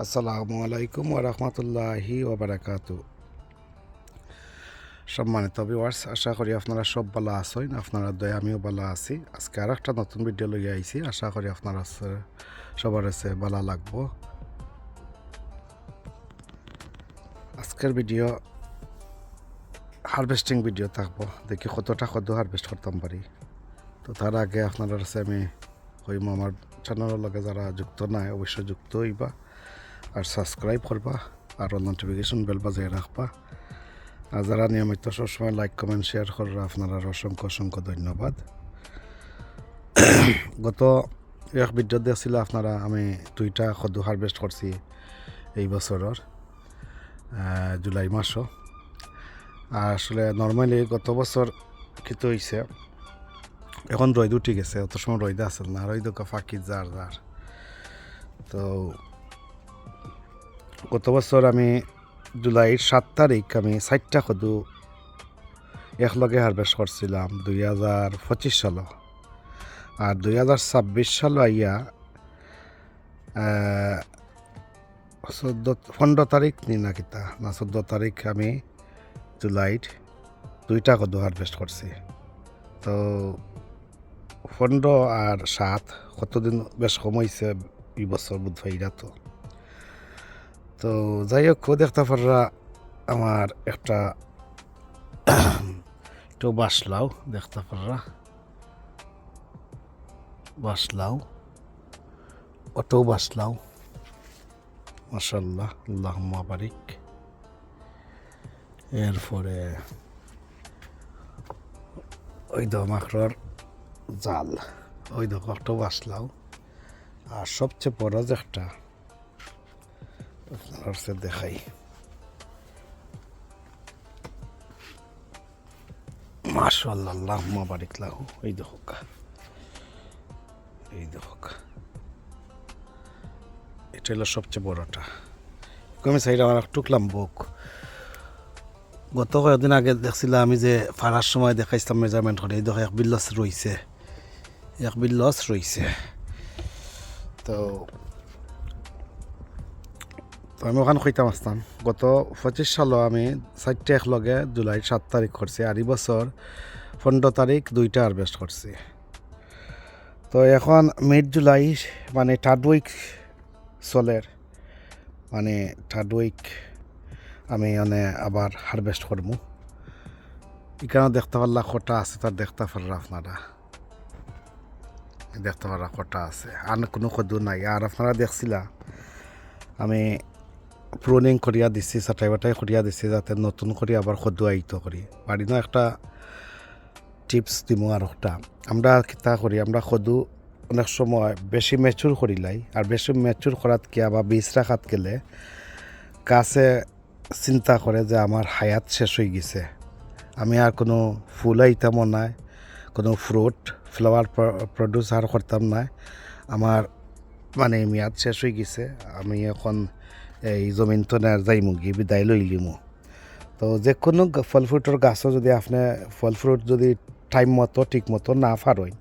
আসসালামু আলাইকুম ওয়া রাহমাতুল্লাহি ওয়া বারাকাতু। সম্মানিত ভিউয়ার্স, আশা করি আপনারা সব ভালো আছেন। আপনারা দয়া আমিও ভালো আছি। আজকে আর একটা নতুন ভিডিও লইয়া আইছি। আশা করি আপনারা সবার কাছে ভালো লাগবো। আজকের ভিডিও হারভেস্টিং ভিডিও থাকবো। দেখি কতটা কত হারভেস্ট করতাম পারি। তো তার আগে আপনারা কাছে আমি কইম আমার চ্যানেলের লগে যারা যুক্ত নাই অবশ্যই যুক্ত হইবা আর সাবস্ক্রাইব করবা আর নোটিফিকেশন বেল বাজিয়ে রাখবা। আর যারা নিয়মিত সবসময় লাইক কমেন্ট শেয়ার করার আপনারা অসংখ্য অসংখ্য ধন্যবাদ। গত এক ভিডিও দিয়েছিল আপনারা আমি 2টা কদু হারভেস্ট করছি এই বছরের জুলাই মাসও। আর আসলে নর্মালি গত বছর কিন্তু হয়েছে এখন রোদ উঠে গেছে, অত সময় রোদ আসল না, রোদ ফাঁকি যার যার। তো গত বছর আমি জুলাইয়ের 7 তারিখ আমি 4টা কদু একলগে হারভেস্ট করছিলাম 2025 সাল। আর 2026 সাল আইয়া 15 তারিখ নি না কিতা না 14 তারিখ আমি জুলাইট 2টা কদু হারভেস্ট করছি। তো 15 আর 7 কতদিন বেশ কম হয়েছে এই বছর বুধবাইরা। তো যাই হোক, দেখতে পাররা আমার একটা একটু বাসলাও দেখতে পাররা, বাসলাও অটো বাসলাও মাশাল্লাহ আল্লাহুম্মা বারিক। এরপরে ওই দো মাকড়র জাল, ওই দেখো একটা বাসলাও। আর সবচেয়ে বড় যে একটা আপনার দেখাই, মাশাল্লাহ আল্লাহুম্মা বারিক লাহু। এই দেখো এই দেখো, এটা হলো সবচেয়ে বড়টা। কমে সাইড আমার টুকলাম বুক। গত কয়েকদিন আগে দেখছিলাম আমি যে ফাড়ার সময় দেখাইছিলাম মেজারমেন্ট করে, এই দেখো এক বিল্লস রয়েছে, এক বিল্লস রয়েছে। তো আমি ওখানে কইতাম আসতাম গত 25 সালও আমি 4টা একলগে জুলাই 7 তারিখ করছি। আর এই বছর 15 তারিখ 2টা হারভেস্ট করছি। তো এখন মিড জুলাই মানে থার্ড উইক চলের, মানে থার্ড উইক আমি মানে আবার হারভেস্ট করবো। এখানে দেখতে পারলা কটা আছে, তার দেখতে পাররা আপনারা, দেখতে পাররা কটা আছে, আর কোনো কদু নাই। আর আপনারা দেখছিলা আমি প্রুনিং করিয়া দিছি, চাটাই বাটাই করিয়া দিছি যাতে নতুন করে আবার কদু আইতো করি বাড়ি। না একটা টিপস দিব আর একটা, আমরা কিতা করি, আমরা কদু অনেক সময় বেশি ম্যাচুর করিলাই। আর বেশি ম্যাচুর করাত কিয়া বা বীজ রাখাত গেলে গাছে চিন্তা করে যে আমার হায়াত শেষ হয়ে গেছে, আমি আর কোনো ফুল আইতাম নাই, কোনো ফ্রুট ফ্লাওয়ার প্রডিউস আর করতাম না, আমার মানে মেয়াদ শেষ হয়ে গেছে, আমি এখন এই জমিন তো না যাইমু গিয়ে বিদায় লইলিমু। তো যে কোনো ফল ফ্রুটের গাছও যদি আপনি ফল ফ্রুট যদি টাইম মতো ঠিক মতো না পারেন,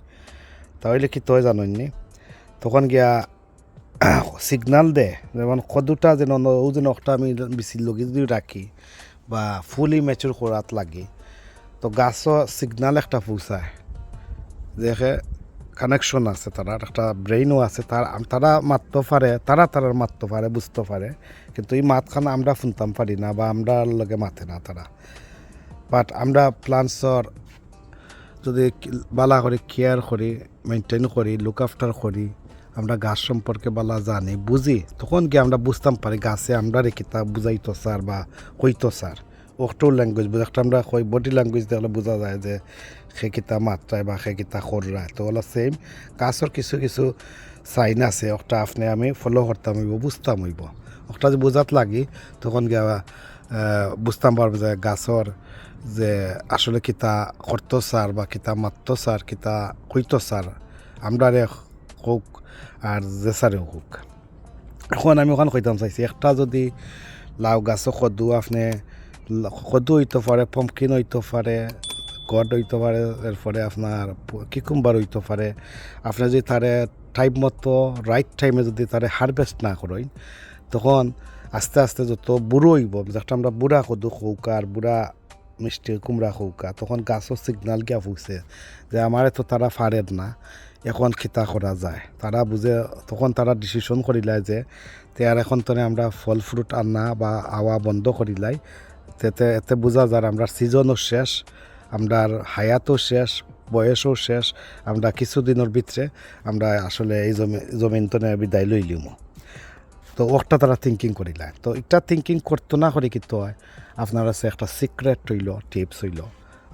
তাহলে কি তো জানেননি, তখন গিয়া সিগনাল দে, যেমন কদুটা যেন ও যেন একটা আমি বেশি লগে যদি রাখি বা ফুলি ম্যাচুর করাত লাগে, তো গাছও সিগনাল একটা পৌঁছায়, দেখে কানেকশন আছে, তারা একটা ব্রেইনও আছে, তারা মারতে পারে, তারা মারতে পারে, বুঝতে পারে, কিন্তু এই মাতখানা আমরা শুনতাম পারি না বা আমরা লগে মাথে না তারা। বাট আমরা প্লান্টসর যদি বালা করে কেয়ার করি, মেনটেন করি, লুক আফটার করি, আমরা গাছ সম্পর্কে বালা জানি বুঝি, তখন গিয়ে আমরা বুঝতাম পারি গাছে আমরা রেখিতা বুঝাইতো স্যার বা কইতো স্যার। ওটাও ল্যাঙ্গুয়েজ বুঝে একটা আমরা কই বডি ল্যাঙ্গুয়েজ দেখলে বোঝা যায় যে সে কিতা মাত্রায় বা সে কিতা কররায়। তো ওলা সেম গাছের কিছু কিছু সাইন আছে, ওটা আপনি আমি ফলো করতাম হইব, বুঝতাম হইব। ওটা যে বোঝাত লাগি তখন গিয়া বুঝতাম পারবো যে গাছর যে আসলে কিতা করতো স্যার বা কিতা মাত্র স্যার, কিতা কইতো স্যার আমরা রে হোক আর যে স্যারেও হোক। এখন আমি ওখানে কইতাম চাইছি, একটা যদি লাউ গাছও কদু আপনি কদু হইতে পারে, পম্পকিন হইতে পারে, গড হইতে পারে, এরপরে আপনার কিকুম্বার হইতে পারে, আপনি যদি তারে টাইম মতো রাইট টাইমে যদি তারে হারভেস্ট না করেন, তখন আস্তে আস্তে যত বুড়ো হইব যেটা আমরা বুড়া কদু খৌকার বুড়া মিষ্টি কুমড়া খৌকা তখন গাছও সিগনাল গিয়া ফুকছে যে আমারে তো তারা ফারের না এখন খিতা করা যায় তারা বুঝে তখন তারা ডিসিশন করিলাই যে আর এখন তো আমরা ফল ফ্রুট আনা বা আওয়া বন্ধ করিলাই তেতে এতে বোঝা যায় আমরা সিজনও শেষ আমরার হায়াতও শেষ বয়সও শেষ আমরা কিছুদিনের ভিতরে আমরা আসলে এই জমিন তো বিদায় লইলিম তো ওটা তারা থিঙ্কিং করিলা তো এটা থিঙ্কিং করতো না করে কিন্তু হয় আপনার কাছে একটা সিক্রেট হইল টিপস হইল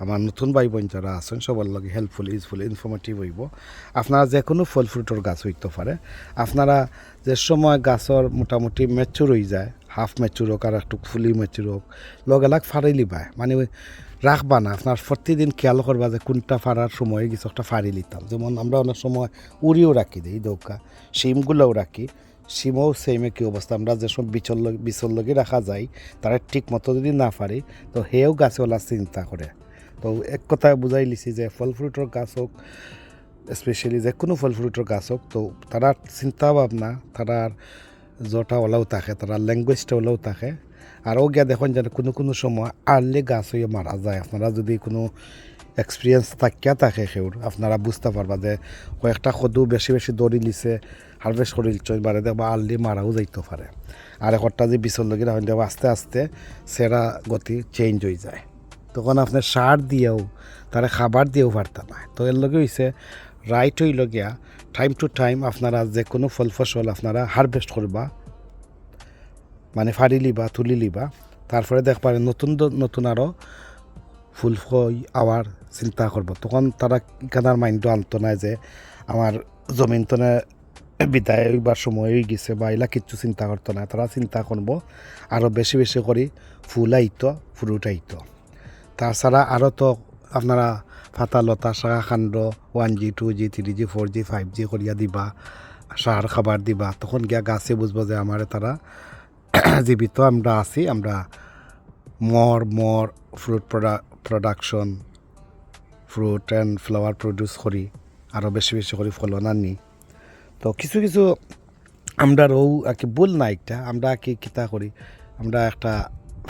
আমার নতুন ভাই বোন যারা আছেন সবার লগে হেল্পফুল ইউজফুল ইনফরমেটিভ হইব আপনারা যে কোনো ফল ফ্রুটের গাছ হইতে পারে আপনারা যে সময় গাছর মোটামুটি ম্যাচুর হয়ে যায় হাফ ম্যাচুর হোক আর একটু ফুলি ম্যাচুর হোক লগেলাগ ফাড়াই লিবায় মানে রাখবা না আপনার প্রতিদিন খেয়াল করবা যে কোনটা ফাড়ার সময় কিছু একটা ফাড়ি লিতাম যেমন আমরা অনেক সময় উড়িও রাখি দিই দৌকা শিমগুলোও রাখি সিমও সেমে কী অবস্থা আমরা যেসব বিচল লগে রাখা যায় তারা ঠিক মতো যদি না পারি তো হেও গাছওয়ালা চিন্তা করে তো এক কথায় বুঝাই লিছি যে ফল ফ্রুটের গাছ হোক স্পেশালি যে কোনো ফল ফ্রুটের গাছ হোক তো তারা চিন্তা ভাবনা তারার জটা ওলাও থাকে তারা ল্যাঙ্গুয়েজটা ওলাও থাকে আরও গিয়া দেখুন যেন কোনো সময় আর্লি গাছ হয়ে মারা যায় আপনারা যদি কোনো এক্সপিরিয়েন্স থাকিয়া থাকে সেউর আপনারা বুঝতে পারবা যে কয়েকটা সদু বেশি বেশি দৌড়ি লিছে হারভেস্ট করে লিচয় বারে দেখবা আর্লি মারাও যাইতে পারে আর একটা যে বিচল লগি রাখেন দেখবা আস্তে আস্তে সেরা গতি চেঞ্জ হয়ে যায় তখন আপনার সার দিয়েও তারা খাবার দিয়েও পারতা না তো এর লগে হয়েছে রাইট হইল গিয়া টাইম টু টাইম আপনারা যে কোনো ফল ফসল আপনারা হারভেস্ট করবা মানে ফাড়ি লিবা তুলি লিবা তারপরে দেখবা নতুন নতুন আরও ফুল ফই আওয়ার চিন্তা করব তখন তারা ইকানার মাইন্ডও আনতো না যে আমার জমিন তনে বিদায় হইবার সময় হয়ে গেছে বা এলা কিচ্ছু চিন্তা করতো না তারা চিন্তা করবো আরও বেশি বেশি করে ফুল আইতো ফ্রুট আইতো তাছাড়া আরও তো আপনারা ফাতা লতা শাখা Khandu 1G 2G 3G 4G 5G করিয়া দিবা সার খাবার দিবা তখন গিয়া গাছে বুঝবো যে আমার তারা জীবিত আমরা আছি আমরা মর fruit production fruit and flower produce করি আরও বেশি বেশি করে ফলন আনি তো কিছু কিছু আমরা আর কি ভুল না একটা আমরা কি কিতা করি আমরা একটা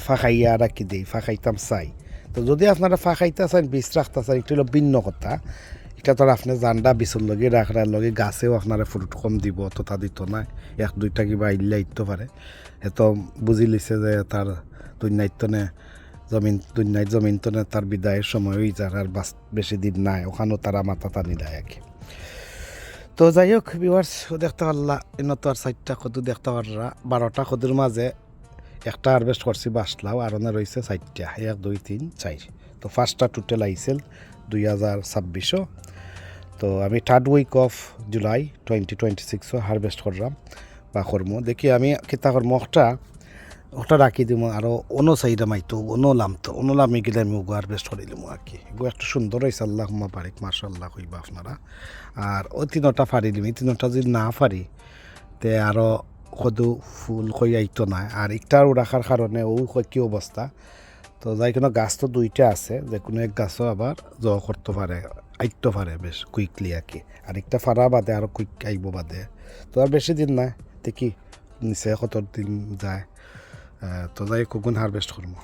ফাঁকাইয়া রাখি দিই ফাঁকাইতাম চাই তো যদি আপনারা ফাঁকাইতে চান বীজ রাখতে চান একটু হলো ভিন্ন কথা এটা তো আপনি জানডা বিচুর লগে রাখার লগে গাছেও আপনারা ফ্রুট কম দিব তথা দিত না এক দুইটা কিবা ইল্লা ইতে পারে এত বুঝি লিছে যে তার দুনিয়াইতনে জমিন তনে তার বিদায়ের সময় হয়ে যায় আর বেশি দিন নাই ওখানেও তারা মাথা টানি দেয় আর কি তো যাই হোক ভিউয়ার্স দেখতে পারলা এনে তো আর 4টা কদু দেখতে পাররা 12টা কদুর মাঝে একটা হারভেস্ট করছি বাসলাও আর ওনে রয়েছে 4টা 1 2 3 4 তো ফার্স্টটা টোটাল আইছিল 2026 তো আমি 3rd week of July 2026 harvest করলাম বা করবো দেখি আমি কিতা করবো ওটা রাখি দিব আরও অন্য সাইডে মাইতো অন্য লামি গেলে আমি ওগো হারভেস্ট করে দিলাম আর কি এগো একটু সুন্দর হয়েছে আল্লাহ বারিক মাশাআল্লাহ কইবা আপনারা আর ওই 3টা ফাড়ি দিম এই 3টা যদি না ফাড়ি তে আরও কদু ফুল কই আইতো না আর একটাও রাখার কারণে ও কি অবস্থা তো যাই কোনো গাছ তো 2টা আছে যে কোনো এক গাছও আবার করতে পারে আইতে পারে বেশ কুইকলি আর কি আর একটা ফাড়া বাদে আরও কুইক আইব বাদে তো আর বেশি দিন না দেখি নিচে কত দিন যায় তো যাই কখন হারভেস্ট করবো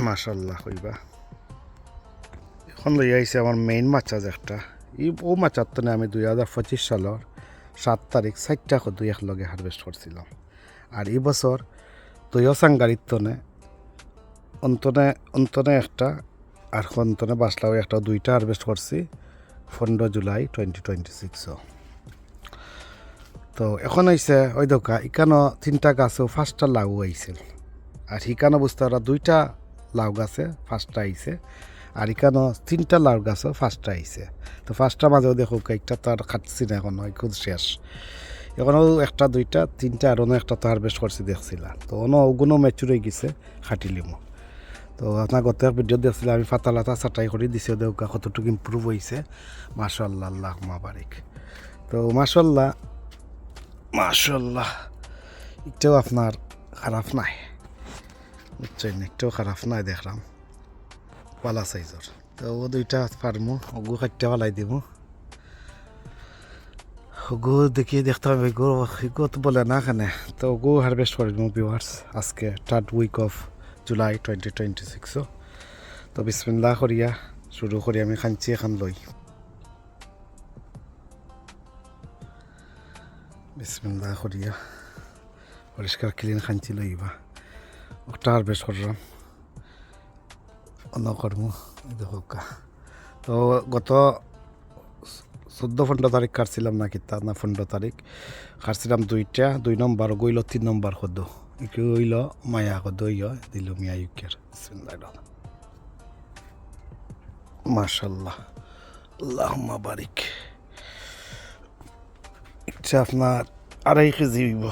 মাশাআল্লাহ কইবা এখন লই আইছে আমার মেইন মাছ একটা ও মাছার তো আমি 2025 সালের 7 তারিখ 4টা কদু একলগে হারভেস্ট করছিলাম আর এই বছর তুইও সাংগারির তনে অন্তনে একটা আর অন্তনে বাসলাও একটা 2টা হারভেস্ট করছি 15 জুলাই 2026 তো এখন আইছে ওই দোকা ইকানো 3টা গাছেও 5টা লাউ আইছিল আর হিকানো বুঝতে ওরা 2টা লাউ গাছে 5টা আইছে আর ইকানো 3টা লাউ গাছও 5টা আইছে তো 5টা মাঝেও দেখো একটা তো আর খাটছি না এখন খুব শেষ এখনও 1টা 2টা 3টা আর অন্য একটা তো হারভেস্ট করছি দেখছিলাম তো অন্য ওগুলো ম্যাচুর হয়ে গেছে খাটিলিমো তো আপনার গত ভিডিও দেখছিলাম আমি ফাতা লাতা চাটাই করে দিছি দেখা কতটুকু ইম্প্রুভ হয়েছে মাশাআল্লাহ আল্লাহ বারিক তো মাশাআল্লাহ একটাও আপনার খারাপ নাই বুঝছেন একটাও খারাপ নাই দেখলাম পালা সাইজর তো ও 2টা পারমো ওগু খাটতে পালাই দিব গো দেখি দেখতে হবে গো, গো তো বলে না এখানে। তো গো হারভেস্ট করে দেবো ভিউয়ার্স আজকে 3rd উইক অফ জুলাই 2026। তো বিসমিল্লাহ করিয়া শুরু করি। আমি খাঞ্চি এখন লই, বিসমিল্লাহ করিয়া পরিষ্কার ক্লিন খাঞ্চি লইবা। একটা হারভেস্ট করলাম অন্য কর্ম দেখো। তো গত 14-15 তারিখ কাটছিলাম না কিতা না 15 তারিখ কাটছিলাম 2টা, 2 নম্বর গইল 3 নম্বর খদ্দ ইকে হইল মায়া খদ্দ ইয় দিল মিয়া ইউকের। মাশাল্লাহ আল্লাহুম্মা বারিক। এটা আপনার 2.5 কেজি হইব।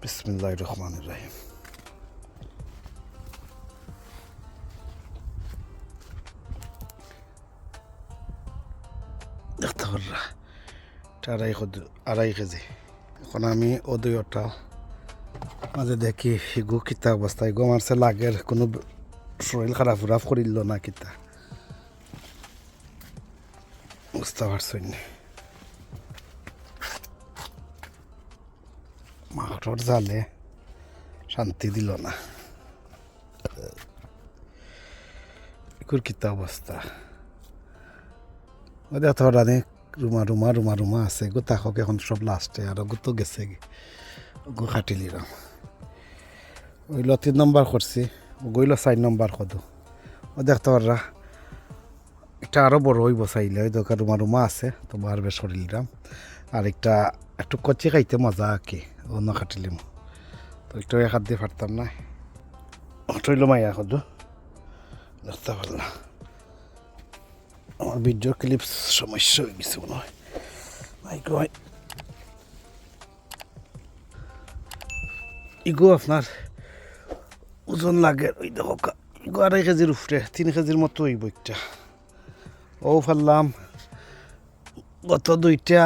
বিসমিল্লাহির রহমানির রহিম। দেখতে পাররা 2.5 কেজি। এখন আমি ওটা মাঝে দেখি হিগু কিতা অবস্থা। হিগু আমার সে লাগের কোনো শরীর খারাপ উরাফ করিল না কিতা বুঝতে পারছই না। মাঠর জালে শান্তি দিল না। এগুর কিতা অবস্থা ওদের তো রানে রুমা আছে গো। তাকক এখন সব লাস্টে আর গো তো গেছে গো খাটিলিরাম। ওইল 3 নম্বর করছি, গইল 4 নম্বর কদু। ও দেখতে পাররা এটা আরও বড় হইব চাইলে। ওই দরকার রুমা আছে তো বার বেশ করিলাম। আর একটা একটু কচি খাইতে মজা কি অন্য খাটিলিম। তো একটু এক হাত দিয়ে ফাটতাম না। হইল মাইয়া কদু দেখতে পারলাম। আমার ভিডিও ক্লিপস সমস্যা হয়ে গেছে মনে হয়। ইগো আপনার ওজন লাগে ওই দেখো ইগো 2.5 কেজির উপরে, 3 কেজির মতো ওই বইটা। ও ফেললাম গত 2টা,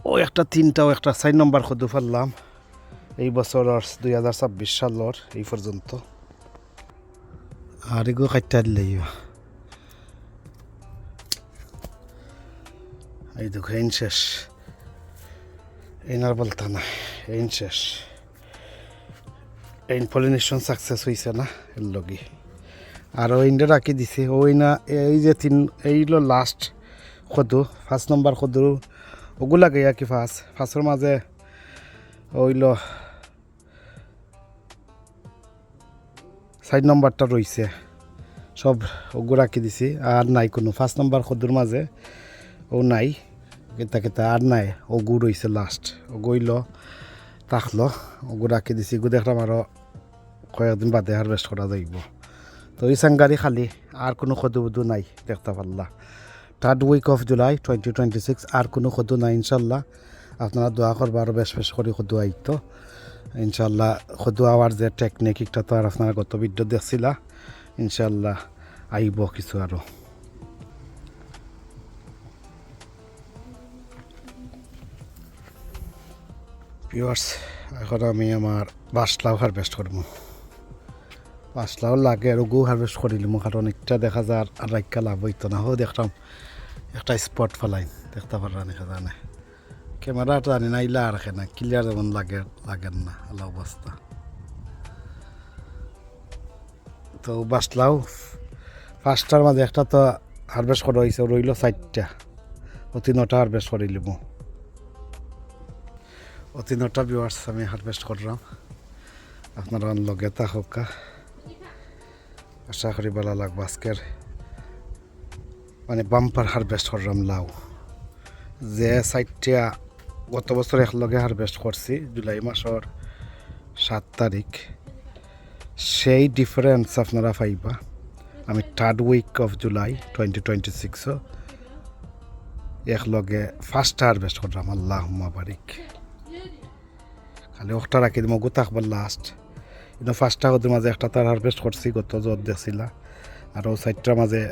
ও একটা 3টা, ও একটা 4 নম্বর খদু ফেললাম এই বছর 2026 সালের এই পর্যন্ত। আর এগুলো খাইতে দিলে এই দেখো এই শেষ। এইনার বলতা না এই শেষ। এই পলিনেশন সাকসেস হয়েছে না এর লগে। আর ওইটা রাখি দিছে ওই না এই যে এইলো লাস্ট খদু 1 নম্বর খদু ওগুলা গেয়া কি ফাঁসের মাঝে ওইল 4 নম্বরটা রয়েছে সব ওগু রাখি দিছি। আর নাই কোনো 1 নম্বর খদুর মাঝে ও নাই কেতা আর নাই। ওগু রয়েছে লাস্ট। ও গইল থাকলো ওগু রাখি দিছি। গু দেখলাম আরও কয়েকদিন বাদে হারভেস্ট করা যাইব। তো এই সাংগারি খালি আর কোনো খদু বুদু নাই দেখতে পারলা। 3rd উইক অফ জুলাই 2026 আর কোনো খদু নাই ইনশাল্লাহ। আপনারা দোয়া করবো আরও বেশ করে খদু আইতো ইনশাল্লাহ। খদু আওয়ার যে টেকনিক একটা তো আর আপনারা গত ভিডিও দেখছিলা ইনশাল্লাহ আইব কিছু আরও। ভিউয়ার্স এখন আমি আমার বাসলাও হারভেস্ট করবো। বাসলাও লাগে আর গু হারভেস্ট করিলাম কারণ একটা দেখা যায় আর রাখা লাভ হইতো না। দেখলাম একটা স্পট ফেলাই দেখতে পারা দেখা যায় না। ক্যামেরাটা জানি না ইলা রাখে না ক্লিয়ার যেমন লাগেন না আল্লাহ অবস্থা। তো বাসলাও 5টার মাঝে একটা তো হারভেস্ট করা হয়েছে, রইল 4টা। ও 3টা হারভেস্ট করিলাম। ও 3টা ভিউয়ার্স আমি হারভেস্ট করলাম। আপনারা লগে থাকুক, আশা করি ভালো লাগবে। আজকের মানে বাম্পার হারভেস্ট করলাম লাউ। যে 4টা গত বছর একলগে হারভেস্ট করছি জুলাই মাসের 7 তারিখ, সেই ডিফারেন্স আপনারা পাইবা। আমি 3rd উইক অফ জুলাই 2026 একলগে 1sta হারভেস্ট করলাম। আল্লাহুম্মা বারিক। খালি ওটা রাখি দিব গু থাকবার লাস্ট। কিন্তু 1sta ওদের মাঝে একটা তার হারভেস্ট করছি গত যত দেখছিলা। আর ও 4টার মাঝে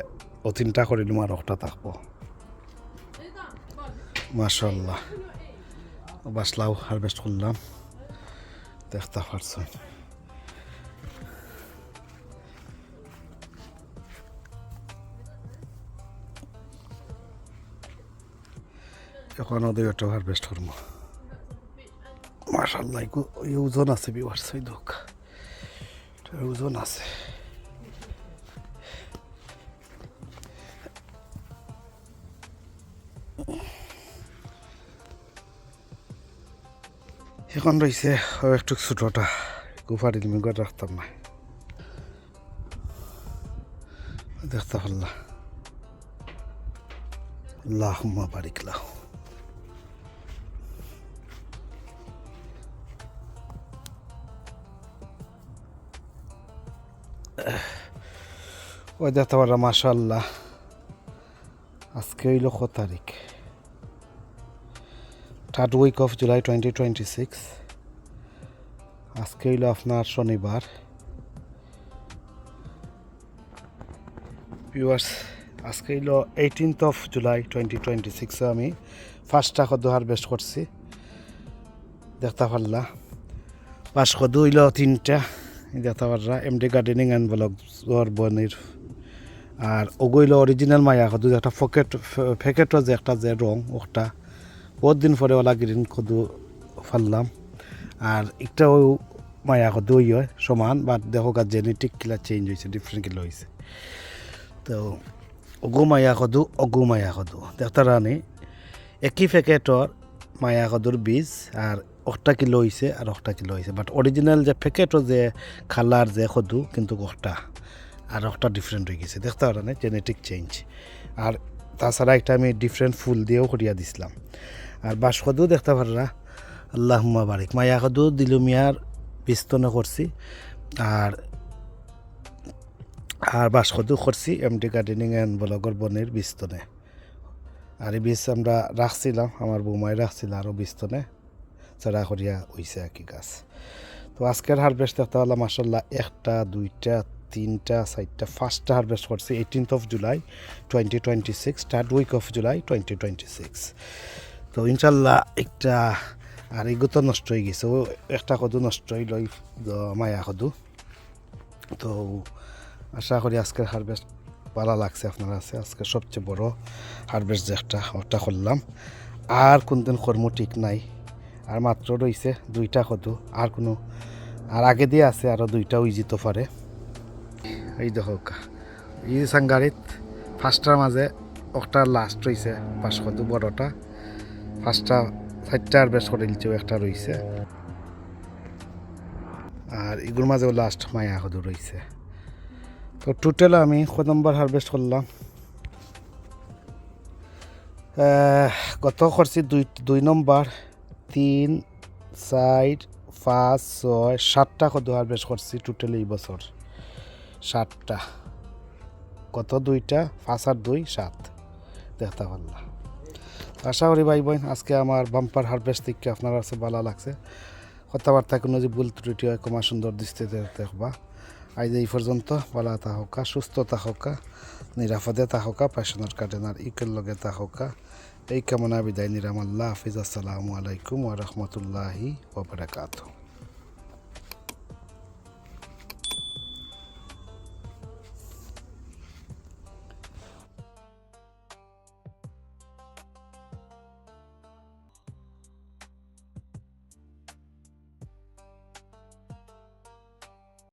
ও 3টা করিলাম আর একটা থাকবো মাশাল্লাহ। বাসলাও হারভেস্ট করলাম দেখতে পারছেন। এখন ওদের হারভেস্ট করবো মাশাআল্লাহ এই ওজন আছে বিওয়ার্স ওই দোক ওজন আছে এখন রয়েছে একটু ছোটটা গুফার ইলমিগর রাখতাম না দেখতে পারলাম আল্লাহুম্মা বারিক লাহু ওই দেখতে পারলাম মাশাআল্লাহ আজকে হইল কত তারিখ 3rd week of July 2026 আজকে হইল আপনার শনিবার ভিউয়ার্স আজকে হইল 18th of July 2026 আমি ফার্স্টটা কদ্দু হারভেস্ট করছি দেখতে পারলা পাঁচ কদ্দু হইল 3টা দেখতে পারলা এমডি গার্ডেনিং অ্যান্ড ব্লগস বনির আর ওগুলো অরিজিনাল মায়া কদ্দু একটা প্যাকেটও যে একটা যে রং ওটা বহুত দিন পরে ওলা গ্রিন কদ্দু ফাললাম আর একটাও মায়া কদ্দু ওই হয় সমান বাট দেখো জেনেটিক কিলা চেঞ্জ হয়েছে ডিফারেন্ট কিলা হয়েছে তো অগু মায়া কদু দেখতে রানি একই প্যাকেটর মায়া কদুর বীজ আর 8 কিলো হয়েছে আর 8 কিলো হয়েছে বাট অরিজিনাল যে প্যাকেটর যে কালার যে কদু কিন্তু 8টা আর 8টা ডিফারেন্ট হয়ে গেছে দেখতে রানি জেনেটিক চেঞ্জ আর তাছাড়া একটা আমি ডিফারেন্ট ফুল দিয়েও করিয়া দিছিলাম আর বাঁশ কদু দেখতে পারলা আল্লাহুম্মা বারিক মায়া কদু দিলুমিয়ার বিস্তনে করছি আর বাঁশ কদু করছি এমডি গার্ডেনিং অ্যান্ড ব্লগর বনের বিস্তনে আর এই বীজ আমরা রাখছিলাম আমার বৌমাই রাখছিল আরও বিস্তনে চারা করিয়া হইছে আর কি গাছ তো আজকের হারভেস্ট দেখতে হলাম মাশাআল্লাহ 1টা 2টা 3টা 4টা ফার্স্টটা হারভেস্ট করছি 18th of July 2026 3rd week of July 2026 তো ইনশাল্লাহ একটা আর এগুলো তো নষ্ট হয়ে গেছে ও একটা কদু নষ্ট হইল মায়া কদু তো আশা করি আজকের হারভেস্ট ভালো লাগছে আপনার কাছে আজকে সবচেয়ে বড় হারভেস্ট যে ওটা করলাম আর কোনদিন কর্ম ঠিক নাই আর মাত্র রয়েছে 2টা কদু আর কোনো আর আগে দিয়ে আছে আরও 2টা ওই যেতে পারে এই দেখো এই সাংগারিত ফার্স্টটার মাঝে একটা লাস্ট রয়েছে 5 কদু বড়টা ফার্স্টটা 4টা হারভেস্ট করে দিলছে একটা রয়েছে আর এগুলোর মাঝেও লাস্ট মায়া কদু রয়েছে তো টোটাল আমি কত নম্বর হারভেস্ট করলাম গত করছি 2 নম্বর 3 4 5 6 7টা কত হারভেস্ট করছি টোটাল এই বছর 7টা কত 2টা 5 আর 2 7 দেখতে পারলাম আশা করি ভাই বোন আজকে আমার বাম্পার হারভেস্ট থেকে আপনার কাছে ভালো লাগছে কথাবার্তা কোনো যে ভুল ত্রুটি হয় কমা সুন্দর দৃষ্টি দেখবা আজ এই পর্যন্ত ভালো থাকা সুস্থ থাকা নিরাপদে থাকা প্যাশনার গার্ডেনার ইকের লগে থাকা এই কামনা বিদায় নিরাম আল্লাহ হাফিজ আসসালামু আলাইকুম ওয়া রাহমাতুল্লাহি ওয়া বারাকাতুহু।